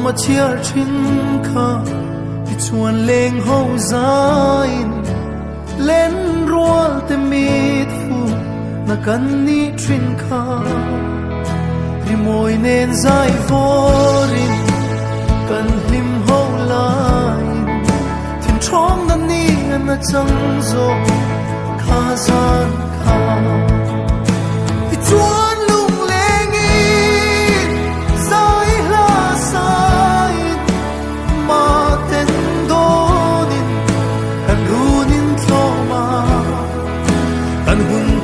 mà chia trên khá thì chuan lên hậu zain lên ruột tem mít phu na kan ni trên khá thì môi nên dài vorin kan lim hậu lại thiên trong nan ni na chẳng zo khá gian khá thì chuan lung lên in dài la sai mà tên đô nín kan runin thlo ma kan hun